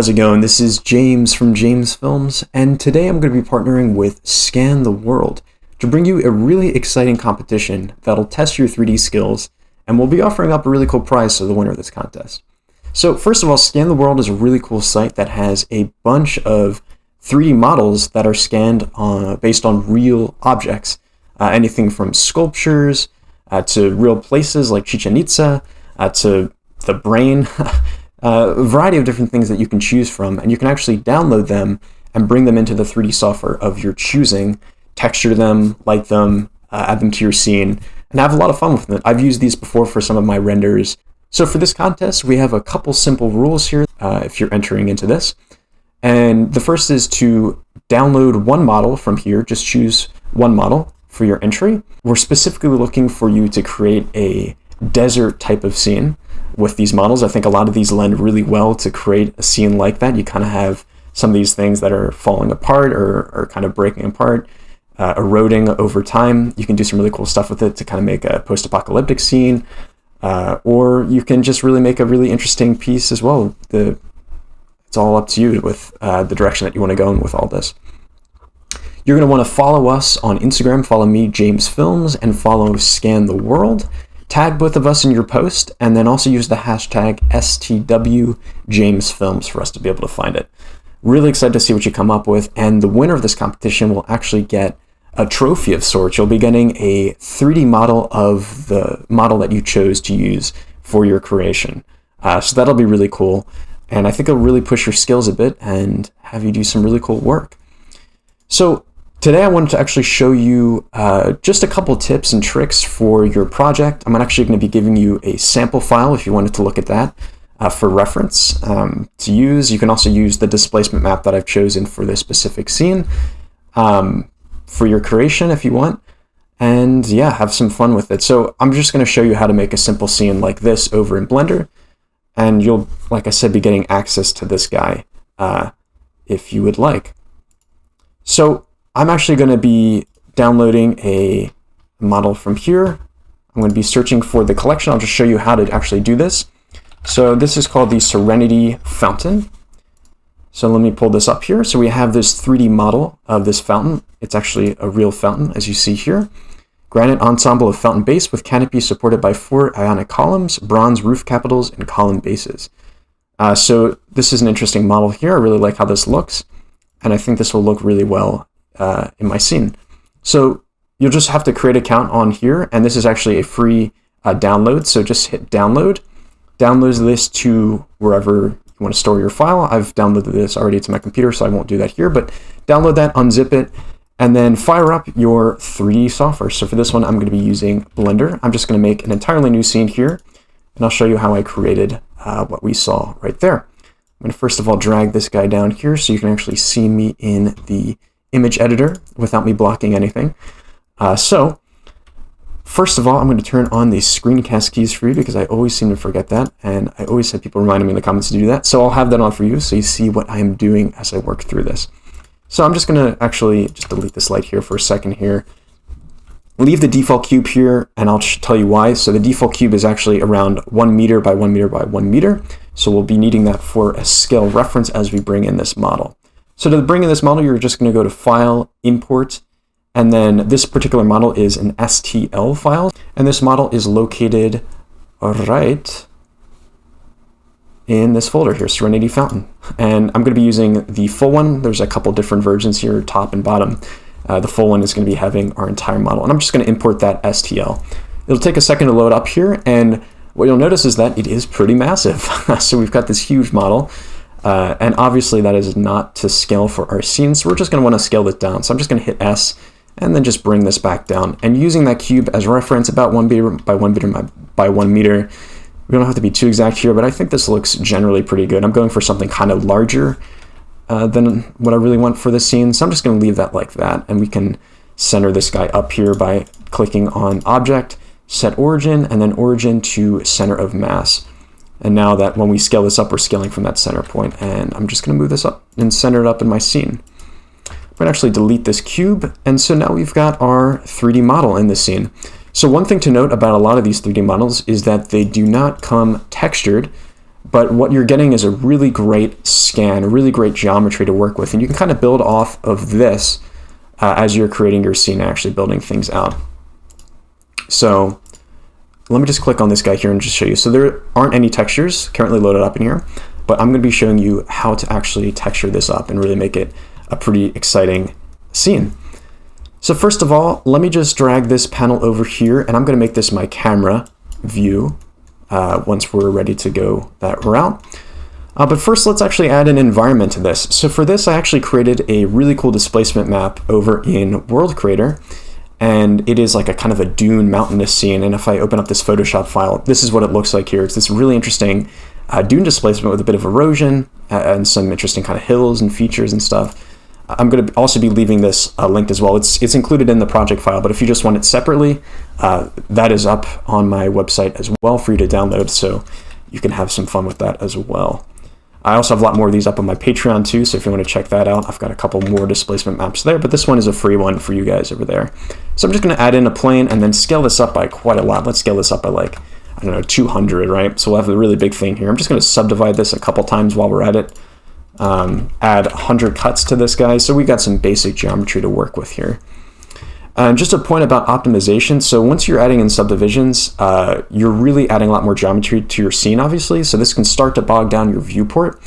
How's it going? This is James from James Films, and today I'm going to be partnering with Scan the World to bring you a really exciting competition that'll test your 3D skills, and we'll be offering up a really cool prize to the winner of this contest. So first of all, Scan the World is a really cool site that has a bunch of 3D models that are scanned based on real objects, anything from sculptures to real places like Chichen Itza to the brain. A variety of different things that you can choose from, and you can actually download them and bring them into the 3D software of your choosing, texture them, light them, add them to your scene, and have a lot of fun with it. I've used these before for some of my renders. So for this contest, we have a couple simple rules here if you're entering into this. And the first is to download one model from here. Just choose one model for your entry. We're specifically looking for you to create a desert type of scene with these models. I think a lot of these lend really well to create a scene like that. You kind of have some of these things that are falling apart or kind of breaking apart, eroding over time. You can do some really cool stuff with it to kind of make a post-apocalyptic scene, or you can just really make a really interesting piece as well. It's all up to you with the direction that you want to go in with all this. You're going to want to follow us on Instagram, follow me, James Films, and follow Scan the World. Tag both of us in your post, and then also use the hashtag STWJamesFilms for us to be able to find it. Really excited to see what you come up with, and the winner of this competition will actually get a trophy of sorts. You'll be getting a 3D model of the model that you chose to use for your creation. So that'll be really cool, and I think it'll really push your skills a bit and have you do some really cool work. So today I wanted to actually show you just a couple tips and tricks for your project. I'm actually going to be giving you a sample file if you wanted to look at that for reference to use. You can also use the displacement map that I've chosen for this specific scene for your creation if you want. And yeah, have some fun with it. So I'm just going to show you how to make a simple scene like this over in Blender. And you'll, like I said, be getting access to this guy if you would like. So I'm actually going to be downloading a model from here. I'm going to be searching for the collection. I'll just show you how to actually do this. So this is called the Serenity Fountain. So let me pull this up here. So we have this 3D model of this fountain. It's actually a real fountain, as you see here. Granite ensemble of fountain base with canopy supported by 4 ionic columns, bronze roof capitals, and column bases. So this is an interesting model here. I really like how this looks, and I think this will look really well in my scene. So you'll just have to create an account on here, and this is actually a free download. So just hit download. Downloads this to wherever you want to store your file. I've downloaded this already to my computer, so I won't do that here, but download that, unzip it, and then fire up your 3D software. So for this one, I'm going to be using Blender. I'm just going to make an entirely new scene here, and I'll show you how I created what we saw right there. I'm going to first of all drag this guy down here so you can actually see me in the image editor without me blocking anything. So first of all, I'm going to turn on the screencast keys for you because I always seem to forget that, and I always have people reminding me in the comments to do that. So I'll have that on for you so you see what I am doing as I work through this. So I'm just going to actually just delete this light here for a second here. Leave the default cube here, and I'll tell you why. So the default cube is actually around 1 meter by 1 meter by 1 meter. So we'll be needing that for a scale reference as we bring in this model. So to bring in this model, you're just going to go to File, Import, and then this particular model is an STL file. And this model is located right in this folder here, Serenity Fountain. And I'm going to be using the full one. There's a couple different versions here, top and bottom. The full one is going to be having our entire model. And I'm just going to import that STL. It'll take a second to load up here, and what you'll notice is that it is pretty massive. So we've got this huge model. And obviously that is not to scale for our scene, so we're just going to want to scale this down. So I'm just going to hit S and then just bring this back down. And using that cube as reference, about 1 meter by 1 meter by 1 meter, we don't have to be too exact here, but I think this looks generally pretty good. I'm going for something kind of larger than what I really want for this scene, so I'm just going to leave that like that. And we can center this guy up here by clicking on Object, Set Origin, and then Origin to Center of Mass. And now that when we scale this up, we're scaling from that center point, and I'm just going to move this up and center it up in my scene. I'm going to actually delete this cube, and so now we've got our 3D model in this scene. So one thing to note about a lot of these 3D models is that they do not come textured. but what you're getting is a really great scan, a really great geometry to work with, and you can kind of build off of this as you're creating your scene and actually building things out. So let me just click on this guy here and just show you. So there aren't any textures currently loaded up in here, but I'm going to be showing you how to actually texture this up and really make it a pretty exciting scene. So first of all, let me just drag this panel over here, and I'm going to make this my camera view once we're ready to go that route. But first, let's actually add an environment to this. So for this, I actually created a really cool displacement map over in World Creator, and it is like a kind of a dune mountainous scene. And if I open up this Photoshop file, this is what it looks like here. It's this really interesting dune displacement with a bit of erosion and some interesting kind of hills and features and stuff. I'm going to also be leaving this linked as well. It's included in the project file, but if you just want it separately, that is up on my website as well for you to download, so you can have some fun with that as well. I also have a lot more of these up on my Patreon too, so if you want to check that out, I've got a couple more displacement maps there, but this one is a free one for you guys over there. So I'm just going to add in a plane and then scale this up by quite a lot. Let's scale this up by like, I don't know, 200, right? So we'll have a really big thing here. I'm just going to subdivide this a couple times while we're at it. Add 100 cuts to this guy, so we got some basic geometry to work with here. Just a point about optimization. So once you're adding in subdivisions, you're really adding a lot more geometry to your scene, obviously, so this can start to bog down your viewport.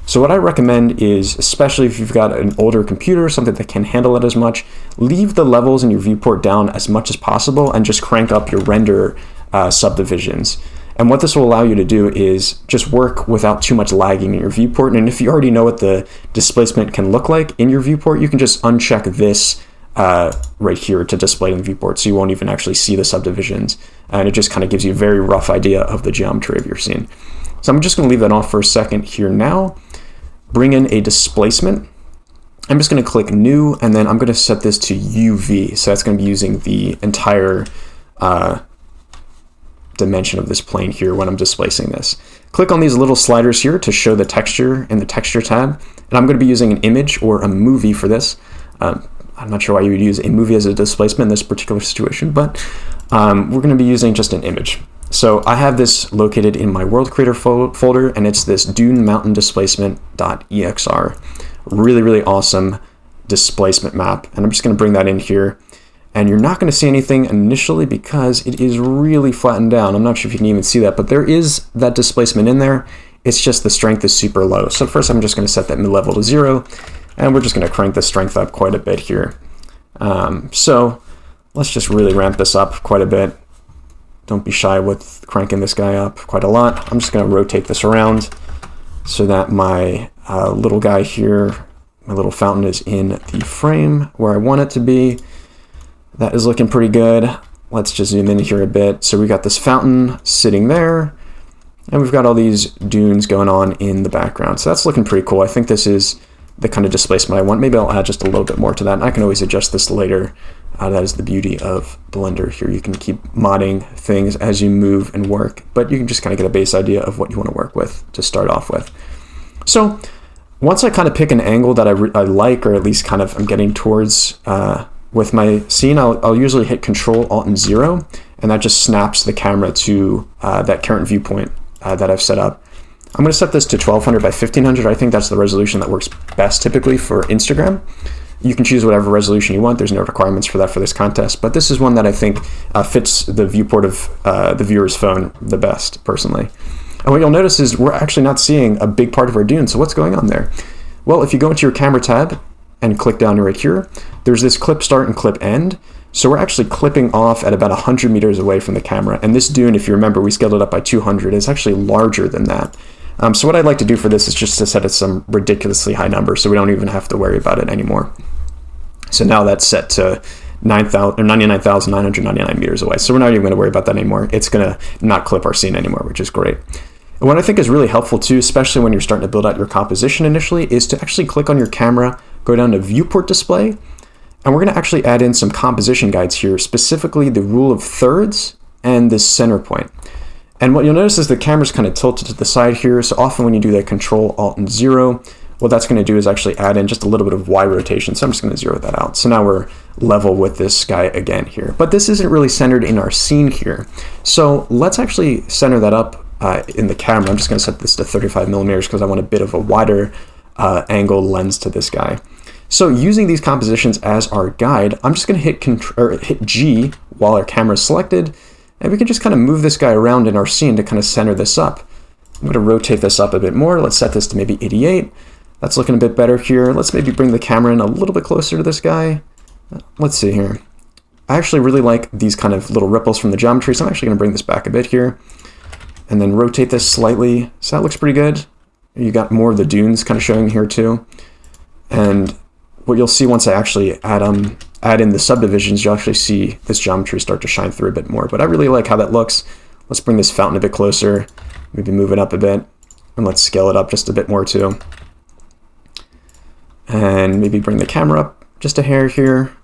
So what I recommend is, especially if you've got an older computer, something that can handle it as much, leave the levels in your viewport down as much as possible and just crank up your render subdivisions. And what this will allow you to do is just work without too much lagging in your viewport. And if you already know what the displacement can look like in your viewport, you can just uncheck this right here to display in the viewport, so you won't even actually see the subdivisions. And it just kind of gives you a very rough idea of the geometry of your scene. So I'm just going to leave that off for a second here now. Bring in a displacement. I'm just going to click New, and then I'm going to set this to UV. So that's going to be using the entire dimension of this plane here when I'm displacing this. Click on these little sliders here to show the texture in the texture tab, and I'm going to be using an image or a movie for this. I'm not sure why you would use a movie as a displacement in this particular situation, but we're going to be using just an image. So I have this located in my World Creator folder, and it's this Dune Mountain Displacement.exr. Really, really awesome displacement map, and I'm just going to bring that in here. And you're not going to see anything initially because it is really flattened down. I'm not sure if you can even see that, but there is that displacement in there. It's just the strength is super low. So first I'm just going to set that mid-level to 0, and we're just going to crank the strength up quite a bit here. So let's just really ramp this up quite a bit. Don't be shy with cranking this guy up quite a lot. I'm just going to rotate this around so that my little guy here, my little fountain, is in the frame where I want it to be. That is looking pretty good. Let's just zoom in here a bit. So we got this fountain sitting there, and we've got all these dunes going on in the background. So that's looking pretty cool. I think this is the kind of displacement I want. Maybe I'll add just a little bit more to that, and I can always adjust this later. That is the beauty of Blender here. You can keep modding things as you move and work, but you can just kind of get a base idea of what you want to work with to start off with. So once I kind of pick an angle that I like, or at least kind of I'm getting towards with my scene, I'll usually hit Control, Alt, and 0, and that just snaps the camera to that current viewpoint that I've set up. I'm going to set this to 1200 by 1500. I think that's the resolution that works best typically for Instagram. You can choose whatever resolution you want. There's no requirements for that for this contest, but this is one that I think fits the viewport of the viewer's phone the best, personally. And what you'll notice is we're actually not seeing a big part of our dune. So what's going on there? Well, if you go into your camera tab and click down right here, there's this clip start and clip end. So we're actually clipping off at about 100 meters away from the camera. And this dune, if you remember, we scaled it up by 200, is actually larger than that. So what I'd like to do for this is just to set it some ridiculously high number so we don't even have to worry about it anymore. So now that's set to 99,999 meters away. So we're not even going to worry about that anymore. It's going to not clip our scene anymore, which is great. And what I think is really helpful too, especially when you're starting to build out your composition initially, is to actually click on your camera, go down to Viewport Display, and we're going to actually add in some composition guides here, specifically the rule of thirds and the center point. And what you'll notice is the camera's kind of tilted to the side here, so often when you do that Control, Alt, and 0, what that's going to do is actually add in just a little bit of Y rotation, so I'm just going to 0 that out. So now we're level with this guy again here. But this isn't really centered in our scene here. So let's actually center that up in the camera. I'm just going to set this to 35 millimeters because I want a bit of a wider angle lens to this guy. So using these compositions as our guide, I'm just going to hit G while our camera is selected, and we can just kind of move this guy around in our scene to kind of center this up. I'm going to rotate this up a bit more. Let's set this to maybe 88. That's looking a bit better here. Let's maybe bring the camera in a little bit closer to this guy. Let's see here. I actually really like these kind of little ripples from the geometry, so I'm actually going to bring this back a bit here and then rotate this slightly. So that looks pretty good. You got more of the dunes kind of showing here too. And what you'll see once I actually add in the subdivisions, you'll actually see this geometry start to shine through a bit more. But I really like how that looks. Let's bring this fountain a bit closer, maybe move it up a bit, and let's scale it up just a bit more too. And maybe bring the camera up just a hair here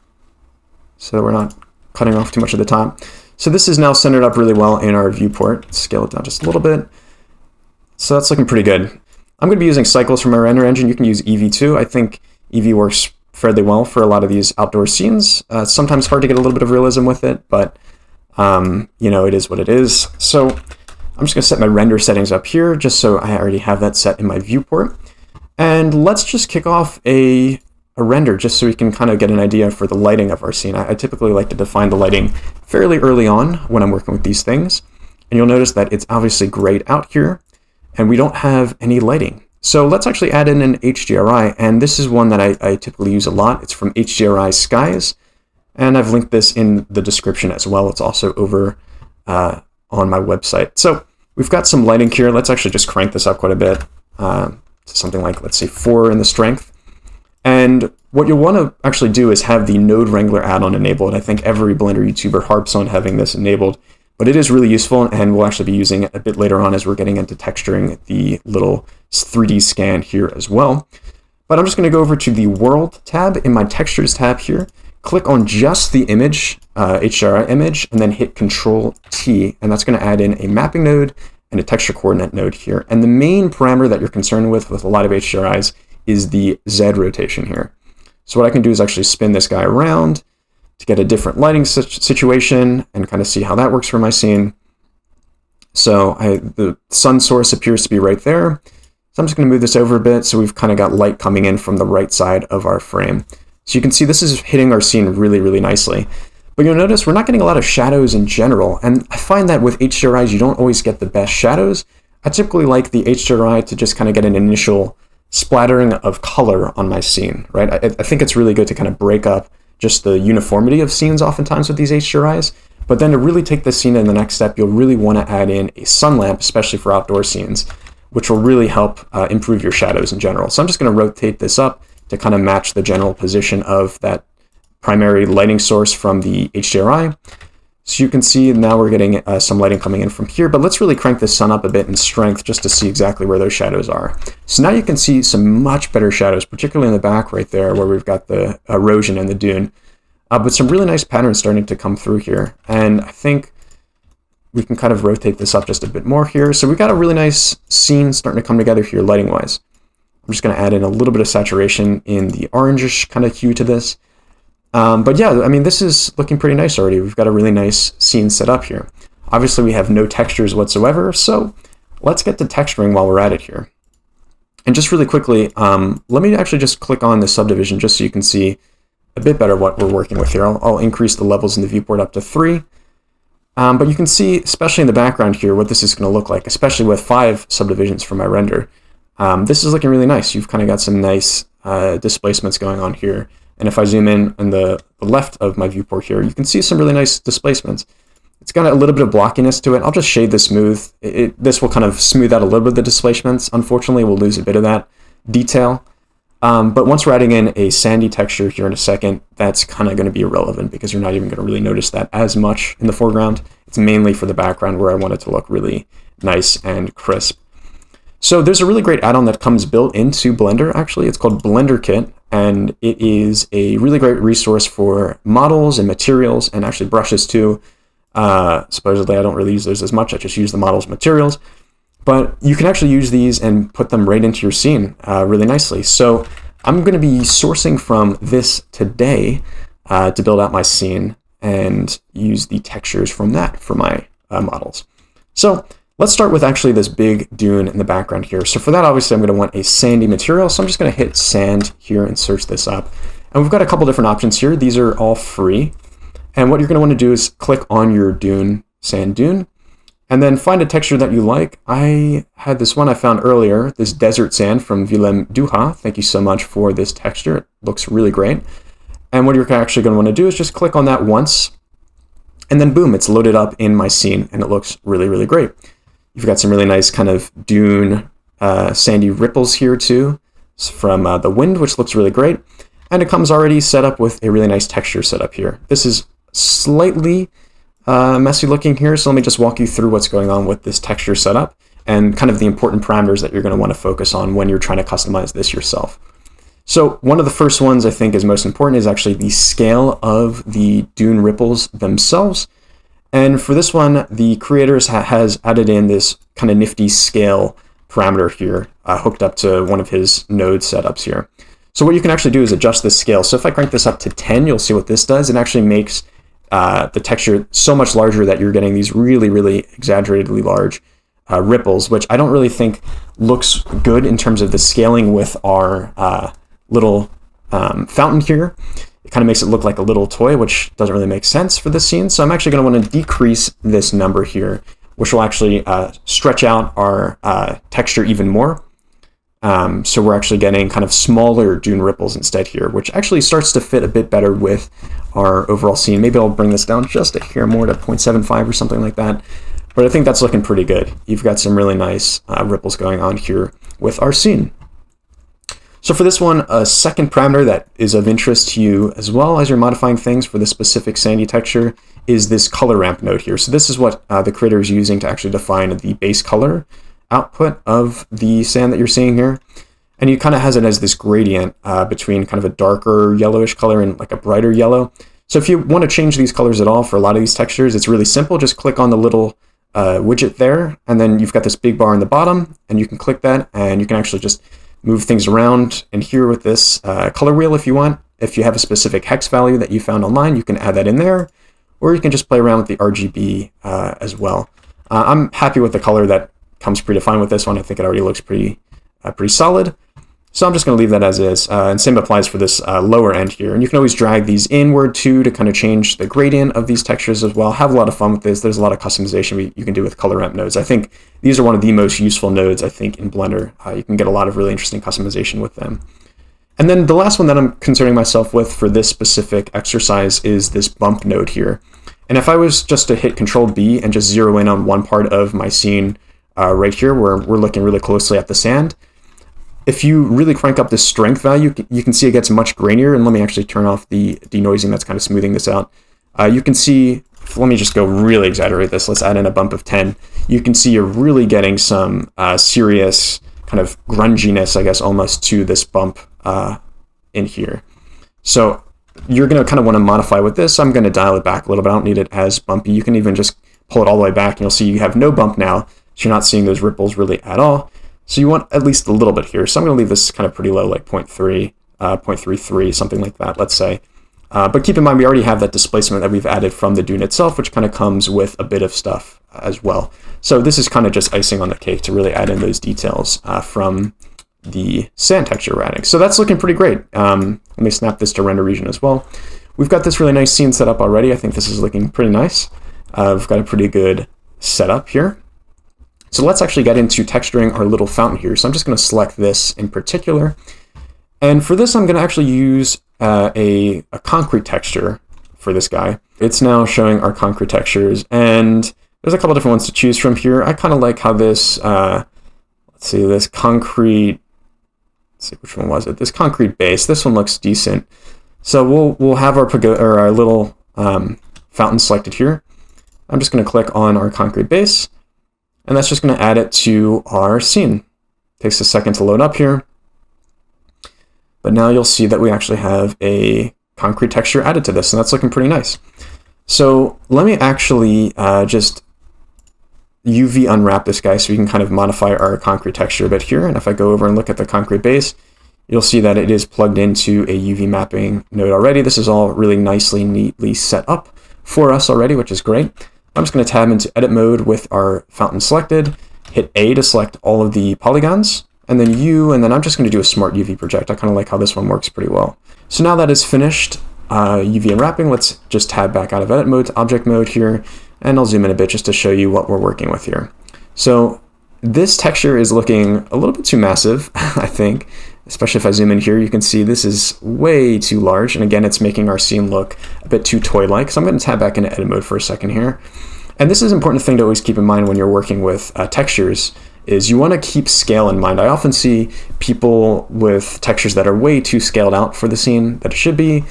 so we're not cutting off too much of the top. So this is now centered up really well in our viewport. Scale it down just a little bit. So that's looking pretty good. I'm going to be using cycles from my render engine. You can use Eevee too. I think Eevee works fairly well for a lot of these outdoor scenes. It's sometimes hard to get a little bit of realism with it, but you know, it is what it is. So I'm just going to set my render settings up here just so I already have that set in my viewport. And let's just kick off a render just so we can kind of get an idea for the lighting of our scene. I typically like to define the lighting fairly early on when I'm working with these things. And you'll notice that it's obviously grayed out here and we don't have any lighting. So let's actually add in an HDRI, and this is one that I typically use a lot. It's from HDRI Skies, and I've linked this in the description as well. It's also over on my website. So we've got some lighting here. Let's actually just crank this up quite a bit to something like, let's say 4 in the strength. And what you'll want to actually do is have the Node Wrangler add-on enabled. I think every Blender YouTuber harps on having this enabled, but it is really useful, and we'll actually be using it a bit later on as we're getting into texturing the little 3D scan here as well. But I'm just going to go over to the World tab in my Textures tab here, click on just the image, HDRI image, and then hit Control-T, and that's going to add in a mapping node and a texture coordinate node here. And the main parameter that you're concerned with a lot of HDRIs is the Z rotation here. So what I can do is actually spin this guy around to get a different lighting situation and kind of see how that works for my scene. So the sun source appears to be right there. So I'm just going to move this over a bit so we've kind of got light coming in from the right side of our frame. So you can see this is hitting our scene really, really nicely. But you'll notice we're not getting a lot of shadows in general. And I find that with HDRIs, you don't always get the best shadows. I typically like the HDRI to just kind of get an initial splattering of color on my scene, right? I think it's really good to kind of break up just the uniformity of scenes oftentimes with these HDRIs. But then to really take the scene in the next step, you'll really want to add in a sun lamp, especially for outdoor scenes, which will really help improve your shadows in general. So I'm just going to rotate this up to kind of match the general position of that primary lighting source from the HDRI. So you can see now we're getting some lighting coming in from here, but let's really crank the sun up a bit in strength just to see exactly where those shadows are. So now you can see some much better shadows, particularly in the back right there where we've got the erosion and the dune, but some really nice patterns starting to come through here. And I think we can kind of rotate this up just a bit more here. So we've got a really nice scene starting to come together here lighting wise. I'm just going to add in a little bit of saturation in the orangish kind of hue to this. But yeah, I mean, this is looking pretty nice already. We've got a really nice scene set up here. Obviously, we have no textures whatsoever, so let's get to texturing while we're at it here. And just really quickly, let me actually just click on the subdivision just so you can see a bit better what we're working with here. I'll increase the levels in the viewport up to 3. But you can see, especially in the background here, what this is going to look like, especially with 5 subdivisions for my render. This is looking really nice. You've kind of got some nice displacements going on here. And if I zoom in on the left of my viewport here, you can see some really nice displacements. It's got a little bit of blockiness to it. I'll just shade this smooth. This will kind of smooth out a little bit of the displacements. Unfortunately, we'll lose a bit of that detail. But once we're adding in a sandy texture here in a second, that's kind of going to be irrelevant because you're not even going to really notice that as much in the foreground. It's mainly for the background where I want it to look really nice and crisp. So there's a really great add-on that comes built into Blender, actually. It's called Blenderkit, and it is a really great resource for models and materials, and actually brushes too. Supposedly, I don't really use those as much. I just use the models materials. But you can actually use these and put them right into your scene really nicely. So I'm going to be sourcing from this today to build out my scene and use the textures from that for my models. So Let's start with actually this big dune in the background here. So for that, obviously, I'm going to want a sandy material. So I'm just going to hit sand here and search this up. And we've got a couple different options here. These are all free. And what you're going to want to do is click on your dune, sand dune, and then find a texture that you like. I had this one I found earlier, this desert sand from Willem Duha. Thank you so much for this texture. It looks really great. And what you're actually going to want to do is just click on that once, and then boom, it's loaded up in my scene, and it looks really, really great. You've got some really nice kind of dune sandy ripples here too from the wind, which looks really great. And it comes already set up with a really nice texture setup here. This is slightly messy looking here, so let me just walk you through what's going on with this texture setup and kind of the important parameters that you're going to want to focus on when you're trying to customize this yourself. So one of the first ones I think is most important is actually the scale of the dune ripples themselves. And for this one, the creators has added in this kind of nifty scale parameter here, hooked up to one of his node setups here. So what you can actually do is adjust this scale. So if I crank this up to 10, you'll see what this does. It actually makes the texture so much larger that you're getting these really, really exaggeratedly large ripples, which I don't really think looks good in terms of the scaling with our little fountain here. It kind of makes it look like a little toy, which doesn't really make sense for this scene. So I'm actually going to want to decrease this number here, which will actually stretch out our texture even more. So we're actually getting kind of smaller dune ripples instead here, which actually starts to fit a bit better with our overall scene. Maybe I'll bring this down just a hair more to 0.75 or something like that. But I think that's looking pretty good. You've got some really nice ripples going on here with our scene. So for this one, a second parameter that is of interest to you as well as you're modifying things for the specific sandy texture is this color ramp node here. So this is what the creator is using to actually define the base color output of the sand that you're seeing here. And he kind of has it as this gradient between kind of a darker yellowish color and like a brighter yellow. So if you want to change these colors at all for a lot of these textures, it's really simple. Just click on the little widget there, and then you've got this big bar in the bottom, and you can click that, and you can actually just move things around. And here with this color wheel, if you want, if you have a specific hex value that you found online, you can add that in there, or you can just play around with the RGB as well. I'm happy with the color that comes predefined with this one. I think it already looks pretty solid. So I'm just going to leave that as is. And same applies for this lower end here. And you can always drag these inward too to kind of change the gradient of these textures as well. Have a lot of fun with this. There's a lot of customization you can do with color ramp nodes. I think these are one of the most useful nodes, I think, in Blender. You can get a lot of really interesting customization with them. And then the last one that I'm concerning myself with for this specific exercise is this bump node here. And if I was just to hit Control B and just zero in on one part of my scene right here where we're looking really closely at the sand, if you really crank up the strength value, you can see it gets much grainier. And let me actually turn off the denoising that's kind of smoothing this out. You can see, let me just go really exaggerate this. Let's add in a bump of 10. You can see you're really getting some serious kind of grunginess, I guess, almost to this bump in here. So you're going to kind of want to modify with this. I'm going to dial it back a little bit. I don't need it as bumpy. You can even just pull it all the way back, and you'll see you have no bump now. So you're not seeing those ripples really at all. So you want at least a little bit here. So I'm going to leave this kind of pretty low, like 0.3, 0.33, something like that, let's say. But keep in mind, we already have that displacement that we've added from the dune itself, which kind of comes with a bit of stuff as well. So this is kind of just icing on the cake to really add in those details from the sand texture we're adding. So that's looking pretty great. Let me snap this to render region as well. We've got this really nice scene set up already. I think this is looking pretty nice. We've got a pretty good setup here. So let's actually get into texturing our little fountain here. So I'm just going to select this in particular. And for this, I'm going to actually use a concrete texture for this guy. It's now showing our concrete textures. And there's a couple different ones to choose from here. I kind of like how this, let's see, this concrete, let's see, which one was it? This concrete base. This one looks decent. So we'll have our little fountain selected here. I'm just going to click on our concrete base. And that's just going to add it to our scene. Takes a second to load up here. But now you'll see that we actually have a concrete texture added to this, and that's looking pretty nice. So let me actually just UV unwrap this guy so we can kind of modify our concrete texture a bit here. And if I go over and look at the concrete base, you'll see that it is plugged into a UV mapping node already. This is all really nicely, neatly set up for us already, which is great. I'm just going to tab into edit mode with our fountain selected, hit A to select all of the polygons, and then U, and then I'm just going to do a smart UV project. I kind of like how this one works pretty well. So now that is finished UV unwrapping, let's just tab back out of edit mode to object mode here, and I'll zoom in a bit just to show you what we're working with here. So this texture is looking a little bit too massive, I think, especially if I zoom in here. You can see this is way too large, and again, it's making our scene look a bit too toy-like. So I'm going to tab back into edit mode for a second here. And this is an important thing to always keep in mind when you're working with textures, is you want to keep scale in mind. I often see people with textures that are way too scaled out for the scene that it should be,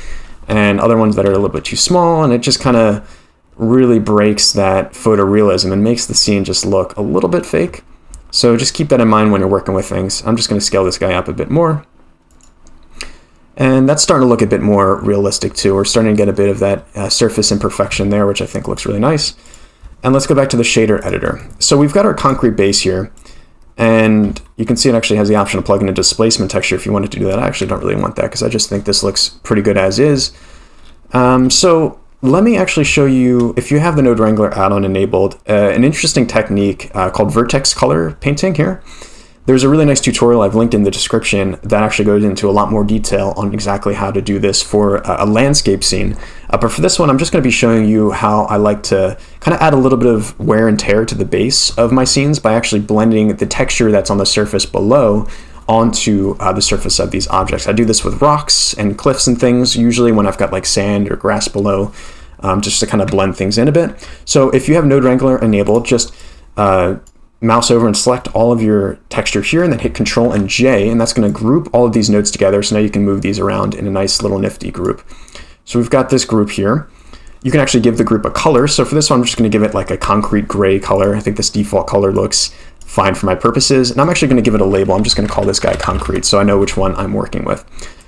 and other ones that are a little bit too small, and it just kind of really breaks that photorealism and makes the scene just look a little bit fake. So just keep that in mind when you're working with things. I'm just going to scale this guy up a bit more. And that's starting to look a bit more realistic too. We're starting to get a bit of that surface imperfection there, which I think looks really nice. And let's go back to the shader editor. So we've got our concrete base here, and you can see it actually has the option to plug in a displacement texture if you wanted to do that. I actually don't really want that because I just think this looks pretty good as is. So let me actually show you, if you have the Node Wrangler add-on enabled, an interesting technique called vertex color painting here. There's a really nice tutorial I've linked in the description that actually goes into a lot more detail on exactly how to do this for a landscape scene. But for this one, I'm just going to be showing you how I like to kind of add a little bit of wear and tear to the base of my scenes by actually blending the texture that's on the surface below onto the surface of these objects. I do this with rocks and cliffs and things, usually when I've got like sand or grass below, just to kind of blend things in a bit. So if you have Node Wrangler enabled, just mouse over and select all of your texture here, and then hit Control and J, and that's going to group all of these nodes together. So now you can move these around in a nice little nifty group. So we've got this group here. You can actually give the group a color. So for this one, I'm just going to give it like a concrete gray color. I think this default color looks fine for my purposes. And I'm actually going to give it a label. I'm just going to call this guy concrete so I know which one I'm working with.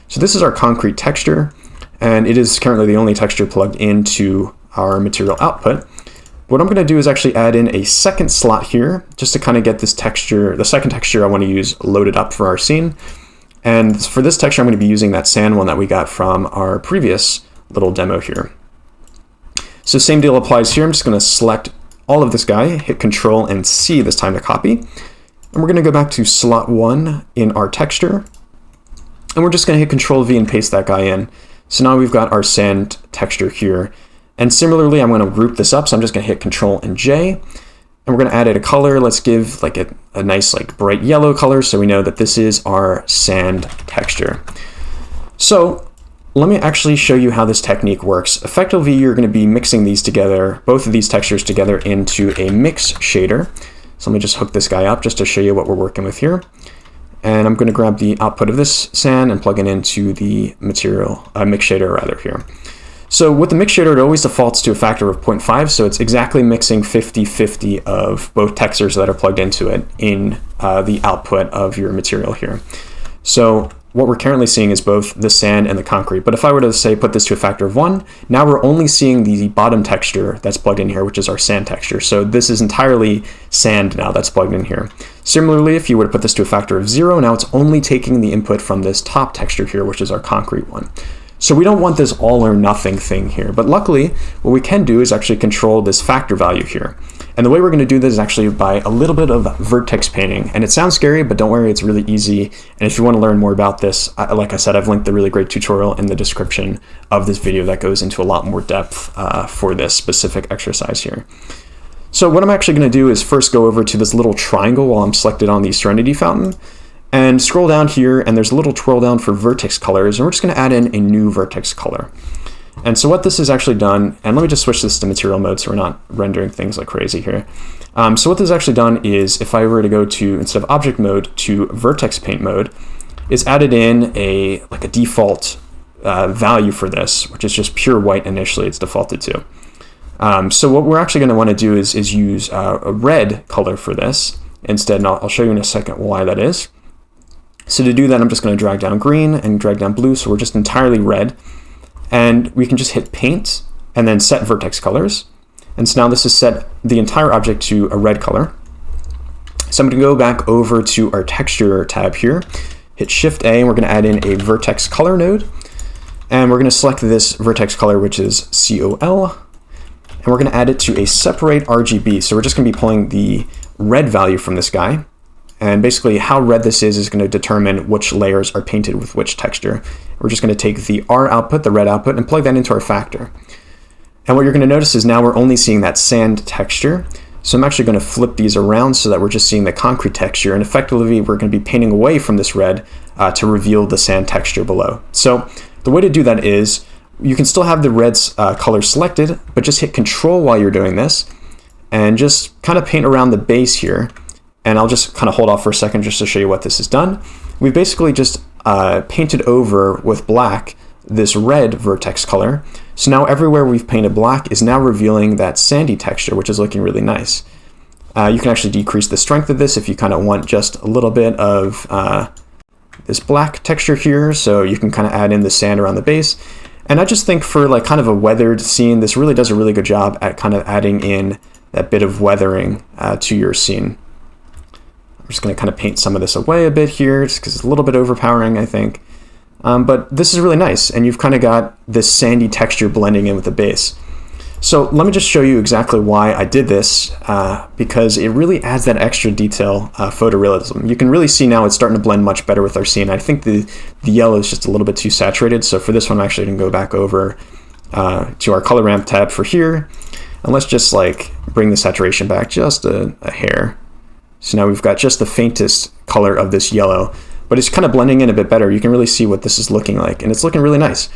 So this is our concrete texture, and it is currently the only texture plugged into our material output. What I'm going to do is actually add in a second slot here just to kind of get this texture, the second texture I want to use, loaded up for our scene. And for this texture, I'm going to be using that sand one that we got from our previous little demo here. So same deal applies here. I'm just going to select all of this guy, hit Control and C this time to copy. And we're going to go back to slot 1 in our texture. And we're just going to hit Control V and paste that guy in. So now we've got our sand texture here. And similarly, I'm going to group this up. So I'm just going to hit Control and J. And we're going to add it a color. Let's give like a nice like bright yellow color so we know that this is our sand texture. So let me actually show you how this technique works. Effectively, you're going to be mixing these together, both of these textures together, into a mix shader. So let me just hook this guy up just to show you what we're working with here. And I'm going to grab the output of this sand and plug it into the material, mix shader rather here. So with the mix shader, it always defaults to a factor of 0.5, so it's exactly mixing 50-50 of both textures that are plugged into it in the output of your material here. So what we're currently seeing is both the sand and the concrete. But if I were to say put this to a factor of 1, now we're only seeing the bottom texture that's plugged in here, which is our sand texture. So this is entirely sand now that's plugged in here. Similarly, if you were to put this to a factor of 0, now it's only taking the input from this top texture here, which is our concrete one. So we don't want this all or nothing thing here, but luckily what we can do is actually control this factor value here. And the way we're going to do this is actually by a little bit of vertex painting. And it sounds scary, but don't worry, it's really easy. And if you want to learn more about this, like I said, I've linked the really great tutorial in the description of this video that goes into a lot more depth for this specific exercise here. So what I'm actually going to do is first go over to this little triangle while I'm selected on the Serenity fountain, and scroll down here, and there's a little twirl down for vertex colors, and we're just going to add in a new vertex color. And so what this has actually done, and let me just switch this to material mode so we're not rendering things like crazy here. So what this has actually done is, if I were to go to, instead of object mode, to vertex paint mode, is added in a default value for this, which is just pure white initially it's defaulted to. So what we're actually going to want to do is use a red color for this instead, and I'll show you in a second why that is. So to do that, I'm just going to drag down green and drag down blue, so we're just entirely red. And we can just hit paint and then set vertex colors. And so now this has set the entire object to a red color. So I'm going to go back over to our texture tab here, hit Shift A, and we're going to add in a vertex color node. And we're going to select this vertex color, which is COL. and we're going to add it to a separate RGB. So we're just going to be pulling the red value from this guy. And basically how red this is going to determine which layers are painted with which texture. We're just going to take the R output, the red output, and plug that into our factor. And what you're going to notice is now we're only seeing that sand texture. So I'm actually going to flip these around so that we're just seeing the concrete texture. And effectively, we're going to be painting away from this red to reveal the sand texture below. So the way to do that is you can still have the red's color selected, but just hit Control while you're doing this and just kind of paint around the base here. And I'll just kind of hold off for a second just to show you what this has done. We've basically just painted over with black this red vertex color. So now everywhere we've painted black is now revealing that sandy texture, which is looking really nice. You can actually decrease the strength of this if you kind of want just a little bit of this black texture here. So you can kind of add in the sand around the base. And I just think for like kind of a weathered scene, this really does a really good job at kind of adding in that bit of weathering to your scene. I'm just going to kind of paint some of this away a bit here just because it's a little bit overpowering, I think. But this is really nice, and you've kind of got this sandy texture blending in with the base. So let me just show you exactly why I did this, because it really adds that extra detail, photorealism. You can really see now it's starting to blend much better with our scene. I think the yellow is just a little bit too saturated, so for this one I'm actually going to go back over to our color ramp tab for here, and let's just like bring the saturation back just a hair. So now we've got just the faintest color of this yellow, but it's kind of blending in a bit better. You can really see what this is looking like, and it's looking really nice.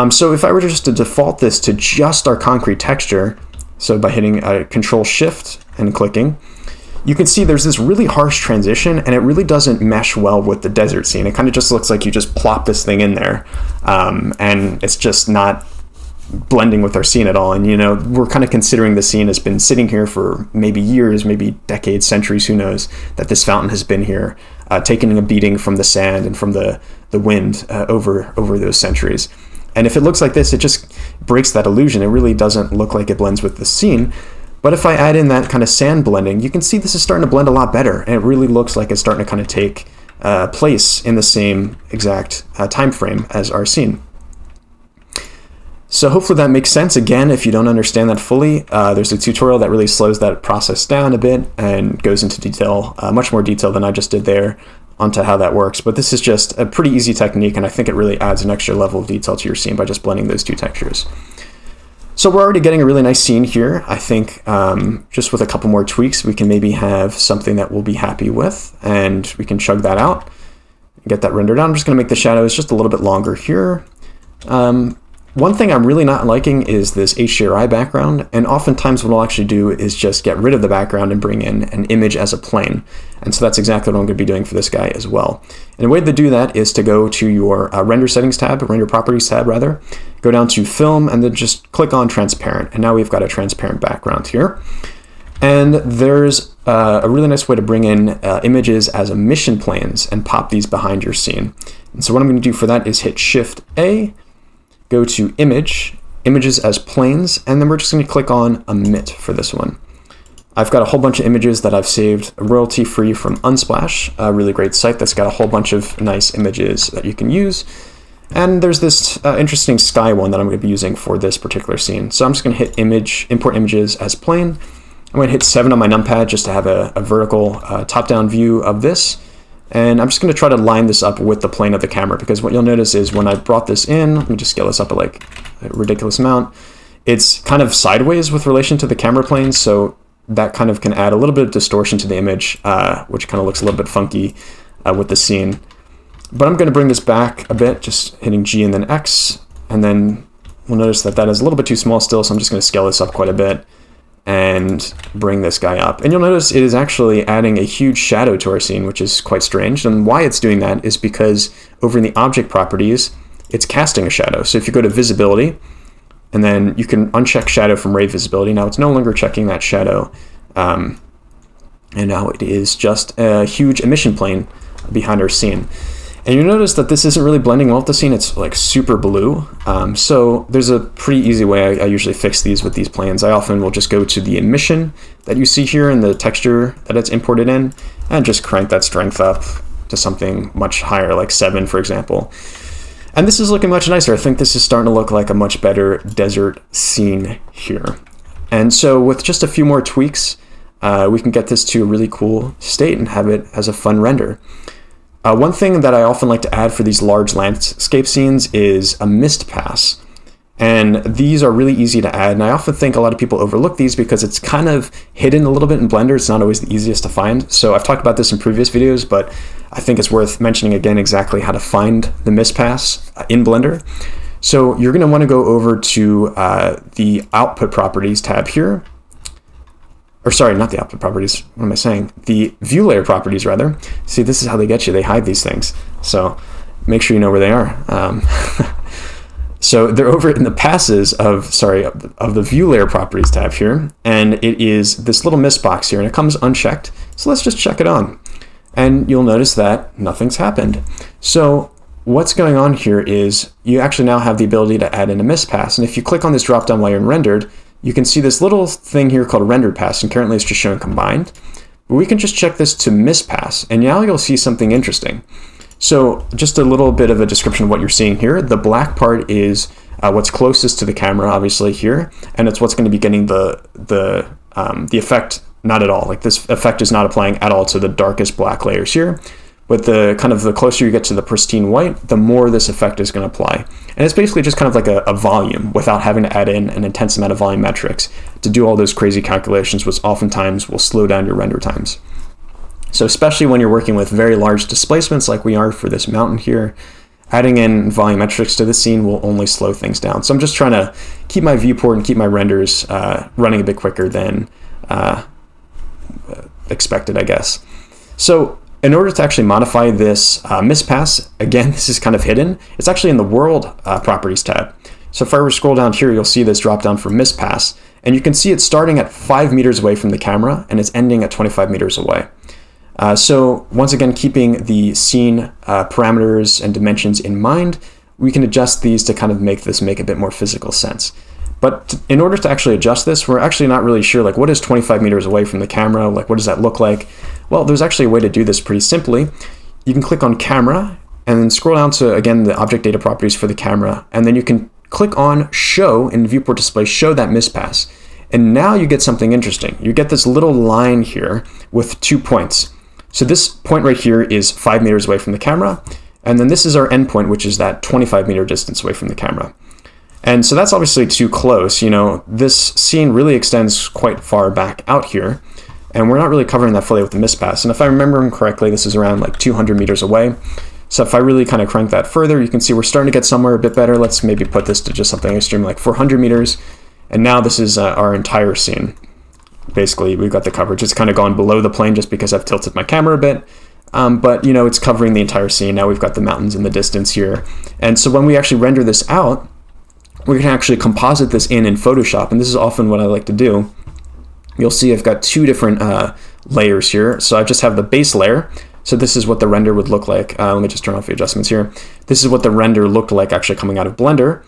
So if I were just to default this to just our concrete texture, so by hitting Control-Shift and clicking, you can see there's this really harsh transition, and it really doesn't mesh well with the desert scene. It kind of just looks like you just plop this thing in there, and it's just not blending with our scene at all. And you know, we're kind of considering the scene has been sitting here for maybe years, maybe decades, centuries, who knows, that this fountain has been here, taking a beating from the sand and from the wind over those centuries. And if it looks like this, it just breaks that illusion. It really doesn't look like it blends with the scene. But if I add in that kind of sand blending, you can see this is starting to blend a lot better, and it really looks like it's starting to kind of take place in the same exact time frame as our scene. So hopefully that makes sense. Again, if you don't understand that fully, there's a tutorial that really slows that process down a bit and goes into detail, much more detail than I just did there, onto how that works. But this is just a pretty easy technique, and I think it really adds an extra level of detail to your scene by just blending those two textures. So we're already getting a really nice scene here. I think just with a couple more tweaks, we can maybe have something that we'll be happy with, and we can chug that out, get that rendered out. I'm just gonna make the shadows just a little bit longer here. One thing I'm really not liking is this HDRI background, and oftentimes what I'll actually do is just get rid of the background and bring in an image as a plane. And so that's exactly what I'm going to be doing for this guy as well. And the way to do that is to go to your render settings tab, render properties tab rather, go down to film, and then just click on transparent. And now we've got a transparent background here. And there's a really nice way to bring in images as emission planes and pop these behind your scene. And so what I'm going to do for that is hit Shift A, go to images as planes, and then we're just going to click on emit for this one. I've got a whole bunch of images that I've saved royalty-free from Unsplash, a really great site that's got a whole bunch of nice images that you can use. And there's this interesting sky one that I'm going to be using for this particular scene. So I'm just going to hit import images as plane. I'm going to hit 7 on my numpad just to have a vertical top-down view of this. And I'm just going to try to line this up with the plane of the camera, because what you'll notice is when I brought this in, let me just scale this up at like a ridiculous amount, it's kind of sideways with relation to the camera plane, so that kind of can add a little bit of distortion to the image, which kind of looks a little bit funky with the scene. But I'm going to bring this back a bit, just hitting G and then X, and then we'll notice that that is a little bit too small still, so I'm just going to scale this up quite a bit and bring this guy up. And you'll notice it is actually adding a huge shadow to our scene, which is quite strange. And why it's doing that is because over in the object properties, it's casting a shadow. So if you go to visibility, and then you can uncheck shadow from ray visibility. Now it's no longer checking that shadow. And now it is just a huge emission plane behind our scene. And you notice that this isn't really blending well with the scene. It's like super blue. So there's a pretty easy way I usually fix these with these planes. I often will just go to the emission that you see here in the texture that it's imported in, and just crank that strength up to something much higher, like 7, for example. And this is looking much nicer. I think this is starting to look like a much better desert scene here. And so with just a few more tweaks, we can get this to a really cool state and have it as a fun render. One thing that I often like to add for these large landscape scenes is a mist pass. And these are really easy to add, and I often think a lot of people overlook these because it's kind of hidden a little bit in Blender. It's not always the easiest to find. So I've talked about this in previous videos, but I think it's worth mentioning again exactly how to find the mist pass in Blender. So you're going to want to go over to the Output Properties tab here. Or sorry, not the Output Properties. What am I saying? The View Layer Properties, rather. See, this is how they get you. They hide these things. So make sure you know where they are. So they're over in the passes of the View Layer Properties tab here, and it is this little mist box here, and it comes unchecked. So let's just check it on, and you'll notice that nothing's happened. So what's going on here is you actually now have the ability to add in a mist pass, and if you click on this drop down while you're in rendered, you can see this little thing here called rendered pass, and currently it's just showing combined. But we can just check this to mist pass, and now you'll see something interesting. So just a little bit of a description of what you're seeing here. The black part is what's closest to the camera, obviously here, and it's what's going to be getting the effect. Not at all. Like, this effect is not applying at all to the darkest black layers here. But the closer you get to the pristine white, the more this effect is going to apply. And it's basically just kind of like a volume without having to add in an intense amount of volumetrics to do all those crazy calculations, which oftentimes will slow down your render times. So especially when you're working with very large displacements like we are for this mountain here, adding in volumetrics to the scene will only slow things down. So I'm just trying to keep my viewport and keep my renders running a bit quicker than expected, I guess. So in order to actually modify this mist pass, again, this is kind of hidden. It's actually in the World Properties tab. So if I were to scroll down here, you'll see this drop down for mist pass, and you can see it's starting at 5 meters away from the camera, and it's ending at 25 meters away. So once again, keeping the scene parameters and dimensions in mind, we can adjust these to kind of make this make a bit more physical sense. But in order to actually adjust this, we're actually not really sure, like, what is 25 meters away from the camera? Like, what does that look like? Well, there's actually a way to do this pretty simply. You can click on Camera and then scroll down to, again, the object data properties for the camera, and then you can click on Show in Viewport Display, show that mist pass. And now you get something interesting. You get this little line here with 2 points. So this point right here is 5 meters away from the camera, and then this is our endpoint, which is that 25 meter distance away from the camera. And so that's obviously too close. You know, this scene really extends quite far back out here, and we're not really covering that fully with the mist pass. And if I remember correctly, this is around like 200 meters away. So if I really kind of crank that further, you can see we're starting to get somewhere a bit better. Let's maybe put this to just something extreme like 400 meters. And now this is our entire scene. Basically, we've got the coverage. It's kind of gone below the plane just because I've tilted my camera a bit. But, you know, it's covering the entire scene. Now we've got the mountains in the distance here. And so when we actually render this out, we can actually composite this in Photoshop. And this is often what I like to do. You'll see I've got two different layers here. So I just have the base layer. So this is what the render would look like. Let me just turn off the adjustments here. This is what the render looked like actually coming out of Blender.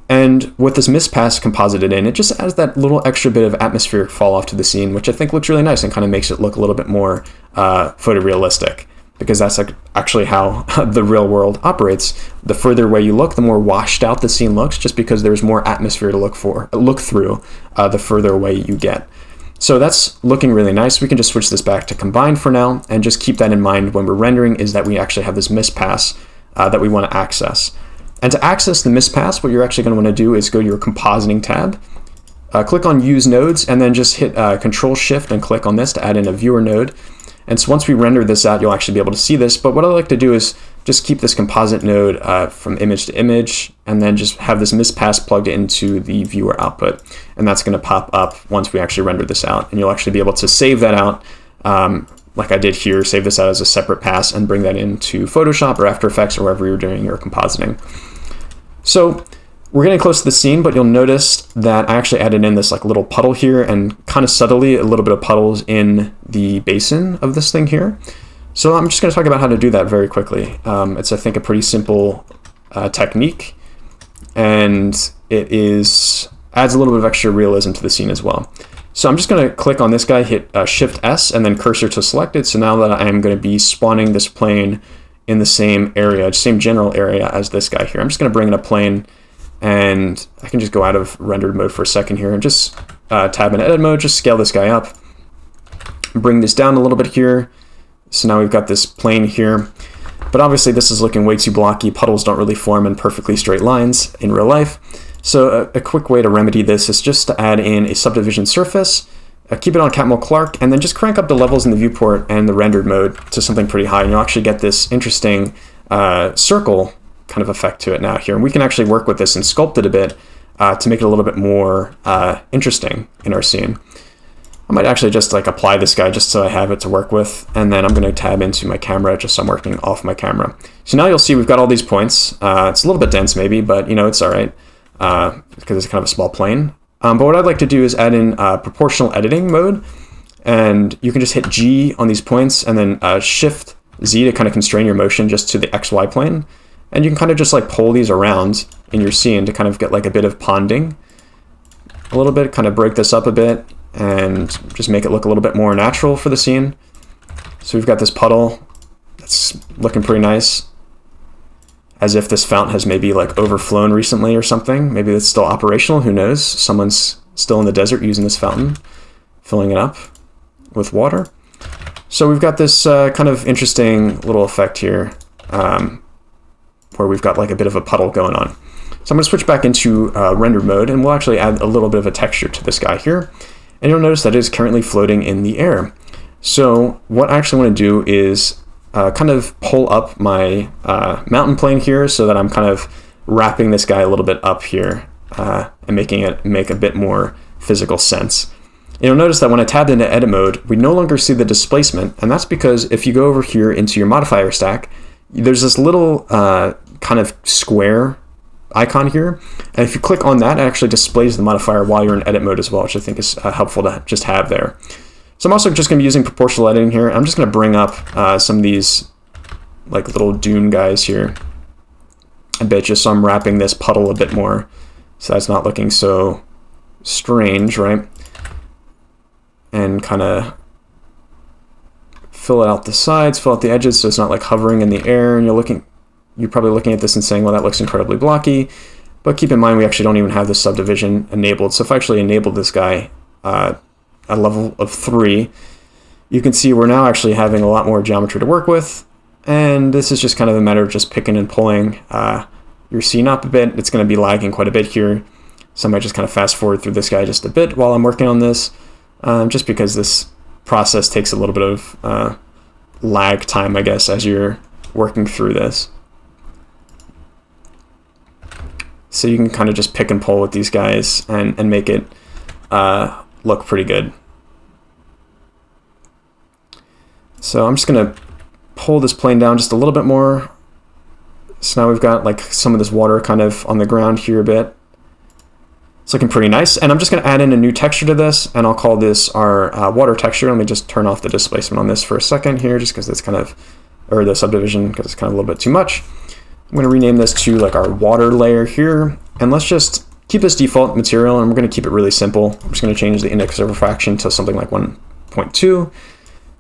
And with this mist pass composited in, it just adds that little extra bit of atmospheric fall off to the scene, which I think looks really nice and kind of makes it look a little bit more photorealistic, because that's actually how the real world operates. The further away you look, the more washed out the scene looks, just because there's more atmosphere to look through the further away you get. So that's looking really nice. We can just switch this back to combined for now, and just keep that in mind when we're rendering, is that we actually have this mist pass that we want to access. And to access the mist pass, what you're actually going to want to do is go to your compositing tab, click on Use Nodes, and then just hit Control-Shift and click on this to add in a viewer node. And so once we render this out, you'll actually be able to see this. But what I like to do is just keep this composite node from image to image, and then just have this mist pass plugged into the viewer output. And that's going to pop up once we actually render this out. And you'll actually be able to save that out like I did here, save this out as a separate pass and bring that into Photoshop or After Effects or wherever you're doing your compositing. So we're getting close to the scene, but you'll notice that I actually added in this like little puddle here, and kind of subtly a little bit of puddles in the basin of this thing here. So I'm just going to talk about how to do that very quickly. It's, I think, a pretty simple technique, and it adds a little bit of extra realism to the scene as well. So I'm just going to click on this guy, hit Shift S, and then cursor to selected. So now that I am going to be spawning this plane in the same area, same general area as this guy here, I'm just going to bring in a plane, and I can just go out of rendered mode for a second here and just tab in edit mode, just scale this guy up, bring this down a little bit here. So now we've got this plane here, but obviously this is looking way too blocky. Puddles don't really form in perfectly straight lines in real life. So a quick way to remedy this is just to add in a subdivision surface, keep it on Catmull Clark, and then just crank up the levels in the viewport and the rendered mode to something pretty high, and you'll actually get this interesting circle kind of effect to it now here. And we can actually work with this and sculpt it a bit to make it a little bit more interesting in our scene. I might actually just like apply this guy just so I have it to work with, and then I'm going to tab into my camera just so I'm working off my camera. So now you'll see we've got all these points. It's a little bit dense maybe, but you know, it's all right because it's kind of a small plane. But what I'd like to do is add in proportional editing mode, and you can just hit G on these points and then Shift Z to kind of constrain your motion just to the XY plane. And you can kind of just like pull these around in your scene to kind of get like a bit of ponding. A little bit, kind of break this up a bit and just make it look a little bit more natural for the scene. So we've got this puddle that's looking pretty nice, as if this fountain has maybe like overflown recently or something. Maybe it's still operational, who knows? Someone's still in the desert using this fountain, filling it up with water. So we've got this kind of interesting little effect here where we've got like a bit of a puddle going on. So I'm going to switch back into render mode, and we'll actually add a little bit of a texture to this guy here. And you'll notice that it is currently floating in the air. So what I actually want to do is kind of pull up my mountain plane here so that I'm kind of wrapping this guy a little bit up here and making it make a bit more physical sense. You'll notice that when I tabbed into edit mode, we no longer see the displacement, and that's because if you go over here into your modifier stack, there's this little kind of square icon here, and if you click on that, it actually displays the modifier while you're in edit mode as well, which I think is helpful to just have there. So I'm also just going to be using proportional editing here. I'm just going to bring up some of these like little dune guys here a bit, just so I'm wrapping this puddle a bit more, so that's not looking so strange, right? And kind of fill out the sides, fill out the edges, so it's not like hovering in the air, and you're probably looking at this and saying, well, that looks incredibly blocky. But keep in mind, we actually don't even have this subdivision enabled. So if I actually enabled this guy at a level of 3, you can see we're now actually having a lot more geometry to work with. And this is just kind of a matter of just picking and pulling your scene up a bit. It's going to be lagging quite a bit here. So I might just kind of fast forward through this guy just a bit while I'm working on this, just because this process takes a little bit of lag time, I guess, as you're working through this. So you can kind of just pick and pull with these guys and make it look pretty good. So I'm just going to pull this plane down just a little bit more. So now we've got like some of this water kind of on the ground here a bit. It's looking pretty nice. And I'm just going to add in a new texture to this, and I'll call this our water texture. Let me just turn off the displacement on this for a second here, just because it's kind of, or the subdivision, because it's kind of a little bit too much. I'm going to rename this to like our water layer here, and let's just keep this default material, and we're going to keep it really simple. I'm just going to change the index of refraction to something like 1.2,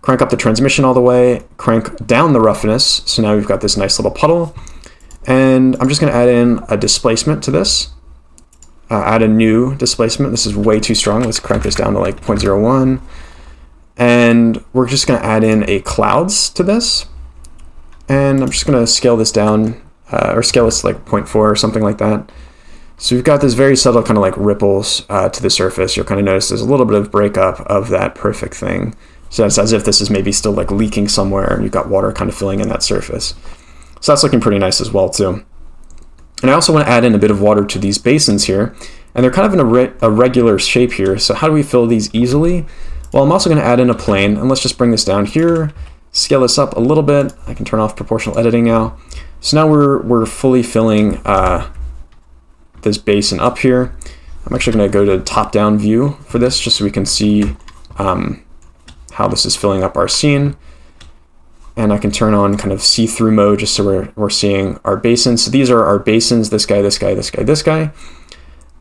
crank up the transmission all the way, crank down the roughness, so now we've got this nice little puddle, and I'm just going to add in a displacement to this, add a new displacement. This is way too strong. Let's crank this down to like 0.01, and we're just going to add in a clouds to this, and I'm just going to scale this down, or scale this to like 0.4 or something like that. So we've got this very subtle kind of like ripples to the surface. You'll kind of notice there's a little bit of breakup of that perfect thing. So it's as if this is maybe still like leaking somewhere, and you've got water kind of filling in that surface. So that's looking pretty nice as well too. And I also want to add in a bit of water to these basins here, and they're kind of in a regular shape here. So how do we fill these easily? Well, I'm also going to add in a plane, and let's just bring this down here, scale this up a little bit. I can turn off proportional editing now. So now we're fully filling this basin up here. I'm actually going to go to top-down view for this, just so we can see how this is filling up our scene. And I can turn on kind of see-through mode, just so we're seeing our basins. So these are our basins, this guy, this guy, this guy, this guy.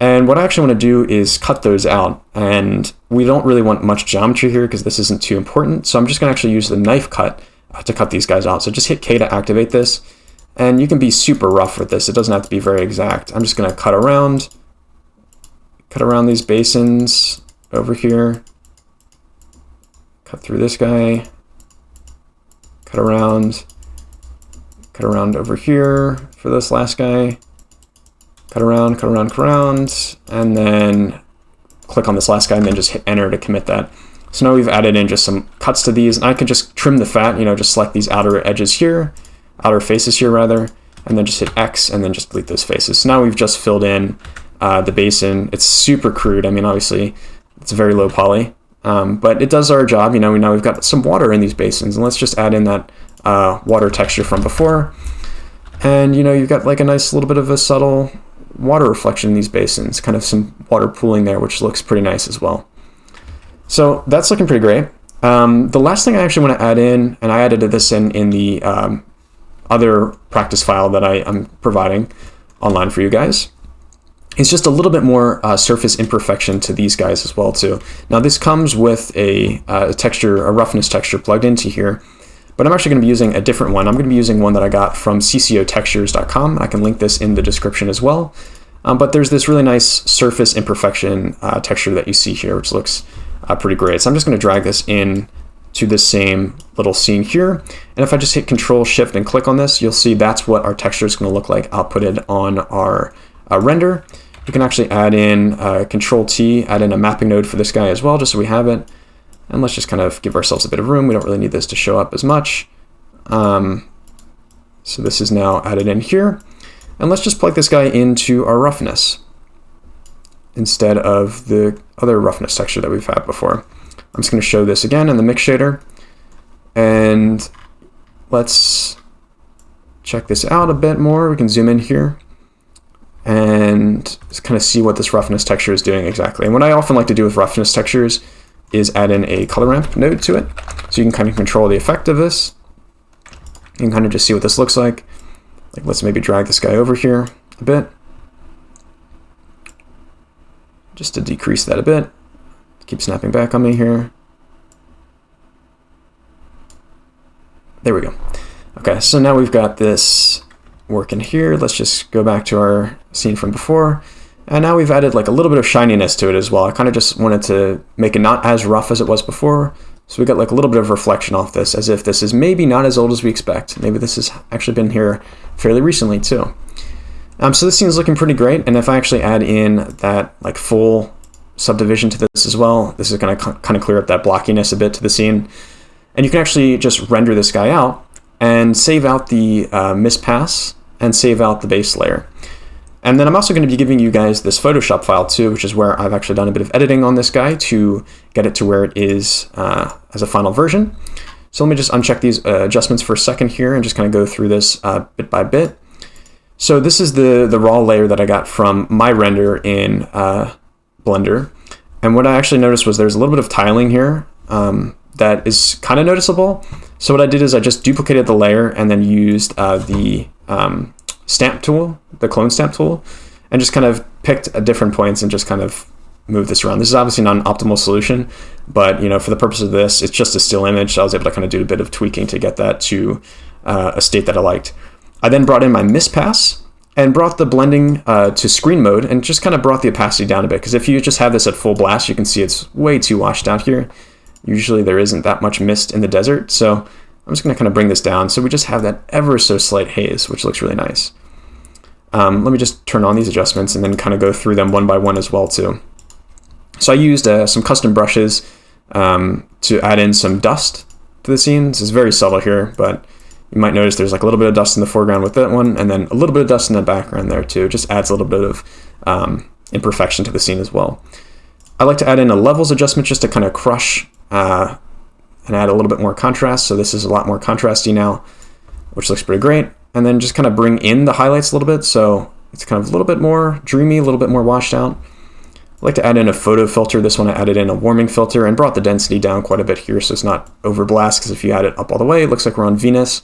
And what I actually want to do is cut those out. And we don't really want much geometry here because this isn't too important. So I'm just going to actually use the knife cut to cut these guys out. So just hit K to activate this. And you can be super rough with this. It doesn't have to be very exact. I'm just going to cut around these basins over here, cut through this guy, cut around over here for this last guy, cut around, and then click on this last guy and then just hit enter to commit that. So now we've added in just some cuts to these, and I could just trim the fat, just select these outer edges here, outer faces here rather, and then just hit X and then just delete those faces. So now we've just filled in the basin. It's super crude. I mean, obviously it's very low poly, but it does our job. Now we've got some water in these basins, and let's just add in that water texture from before. And you've got like a nice little bit of a subtle water reflection in these basins, kind of some water pooling there, which looks pretty nice as well. So that's looking pretty great. The last thing I actually want to add in, and I added this in the other practice file that I'm providing online for you guys, is just a little bit more surface imperfection to these guys as well too. Now this comes with a roughness texture plugged into here, but I'm actually going to be using a different one. I'm going to be using one that I got from ccotextures.com. I can link this in the description as well. But there's this really nice surface imperfection texture that you see here, which looks pretty great. So I'm just going to drag this in to the same little scene here. And if I just hit Control Shift and click on this, you'll see that's what our texture is going to look like outputted on our render. We can actually add in Control T, add in a mapping node for this guy as well, just so we have it. And let's just kind of give ourselves a bit of room. We don't really need this to show up as much. So this is now added in here. And let's just plug this guy into our roughness instead of the other roughness texture that we've had before. I'm just going to show this again in the mix shader. And let's check this out a bit more. We can zoom in here and just kind of see what this roughness texture is doing exactly. And what I often like to do with roughness textures is add in a color ramp node to it. So you can kind of control the effect of this. You can kind of just see what this looks like. Like let's maybe drag this guy over here a bit, just to decrease that a bit. Keep snapping back on me here. There we go. Okay, so now we've got this working here. Let's just go back to our scene from before. And now we've added like a little bit of shininess to it as well. I kind of just wanted to make it not as rough as it was before. So we got like a little bit of reflection off this, as if this is maybe not as old as we expect. Maybe this has actually been here fairly recently too. So this scene is looking pretty great. And if I actually add in that like full subdivision to this as well, this is going to kind of clear up that blockiness a bit to the scene. And you can actually just render this guy out and save out the mist pass and save out the base layer. And then I'm also going to be giving you guys this Photoshop file too, which is where I've actually done a bit of editing on this guy to get it to where it is as a final version. So let me just uncheck these adjustments for a second here and just kind of go through this bit by bit. So this is the raw layer that I got from my render in Blender. And what I actually noticed was there's a little bit of tiling here that is kind of noticeable. So what I did is I just duplicated the layer and then used the stamp tool, the clone stamp tool, and just kind of picked different points and just kind of moved this around. This is obviously not an optimal solution, but for the purpose of this, it's just a still image. So I was able to kind of do a bit of tweaking to get that to a state that I liked. I then brought in my mist pass and brought the blending to screen mode and just kind of brought the opacity down a bit, because if you just have this at full blast, you can see it's way too washed out here. Usually there isn't that much mist in the desert, so I'm just going to kind of bring this down so we just have that ever so slight haze, which looks really nice. Let me just turn on these adjustments and then kind of go through them one by one as well too. So I used some custom brushes to add in some dust to the scene. This is very subtle here, but you might notice there's like a little bit of dust in the foreground with that one, and then a little bit of dust in the background there too. It just adds a little bit of imperfection to the scene as well. I like to add in a levels adjustment just to kind of crush and add a little bit more contrast. So this is a lot more contrasty now, which looks pretty great. And then just kind of bring in the highlights a little bit, so it's kind of a little bit more dreamy, a little bit more washed out. I like to add in a photo filter. This one I added in a warming filter and brought the density down quite a bit here so it's not overblast, because if you add it up all the way, it looks like we're on Venus.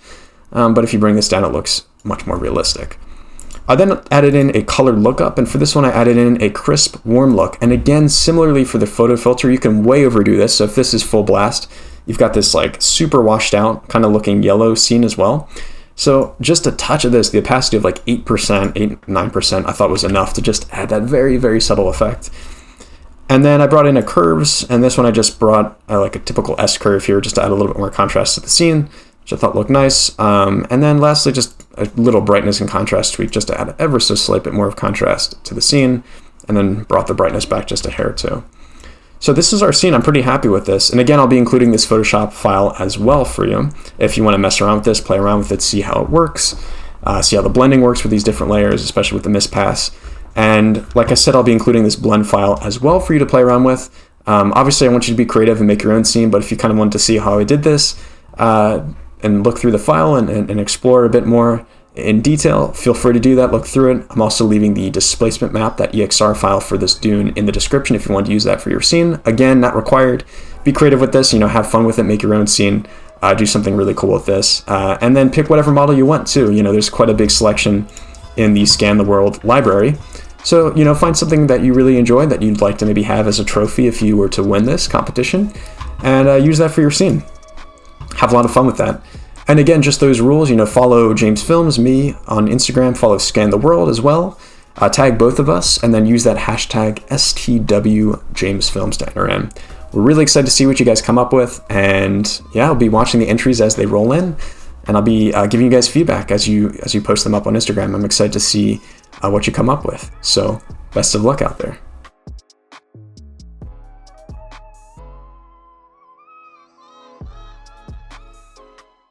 But if you bring this down, it looks much more realistic. I then added in a color lookup, and for this one I added in a crisp, warm look. And again, similarly for the photo filter, you can way overdo this. So if this is full blast, you've got this like super washed out kind of looking yellow scene as well. So just a touch of this, the opacity of like 8%, 9%, I thought was enough to just add that very, very subtle effect. And then I brought in a curves, and this one I just brought like a typical S curve here just to add a little bit more contrast to the scene, which I thought looked nice. And then lastly, just a little brightness and contrast tweak just to add ever so slight bit more of contrast to the scene, and then brought the brightness back just a hair too. So this is our scene. I'm pretty happy with this. And again, I'll be including this Photoshop file as well for you. If you want to mess around with this, play around with it, see how it works, see how the blending works with these different layers, especially with the mist pass. And like I said, I'll be including this blend file as well for you to play around with. Obviously, I want you to be creative and make your own scene, but if you kind of want to see how I did this and look through the file and explore a bit more in detail, feel free to do that, look through it. I'm also leaving the displacement map, that EXR file for this dune, in the description if you want to use that for your scene. Again, not required. Be creative with this, have fun with it, make your own scene, do something really cool with this. And then pick whatever model you want too. There's quite a big selection in the Scan the World library. So, find something that you really enjoy that you'd like to maybe have as a trophy if you were to win this competition, and use that for your scene. Have a lot of fun with that. And again, just those rules, follow James Films, me on Instagram, follow Scan the World as well, tag both of us, and then use that hashtag STWJamesFilms to enter in. We're really excited to see what you guys come up with, and yeah, I'll be watching the entries as they roll in, and I'll be giving you guys feedback as you post them up on Instagram. I'm excited to see what you come up with. So best of luck out there.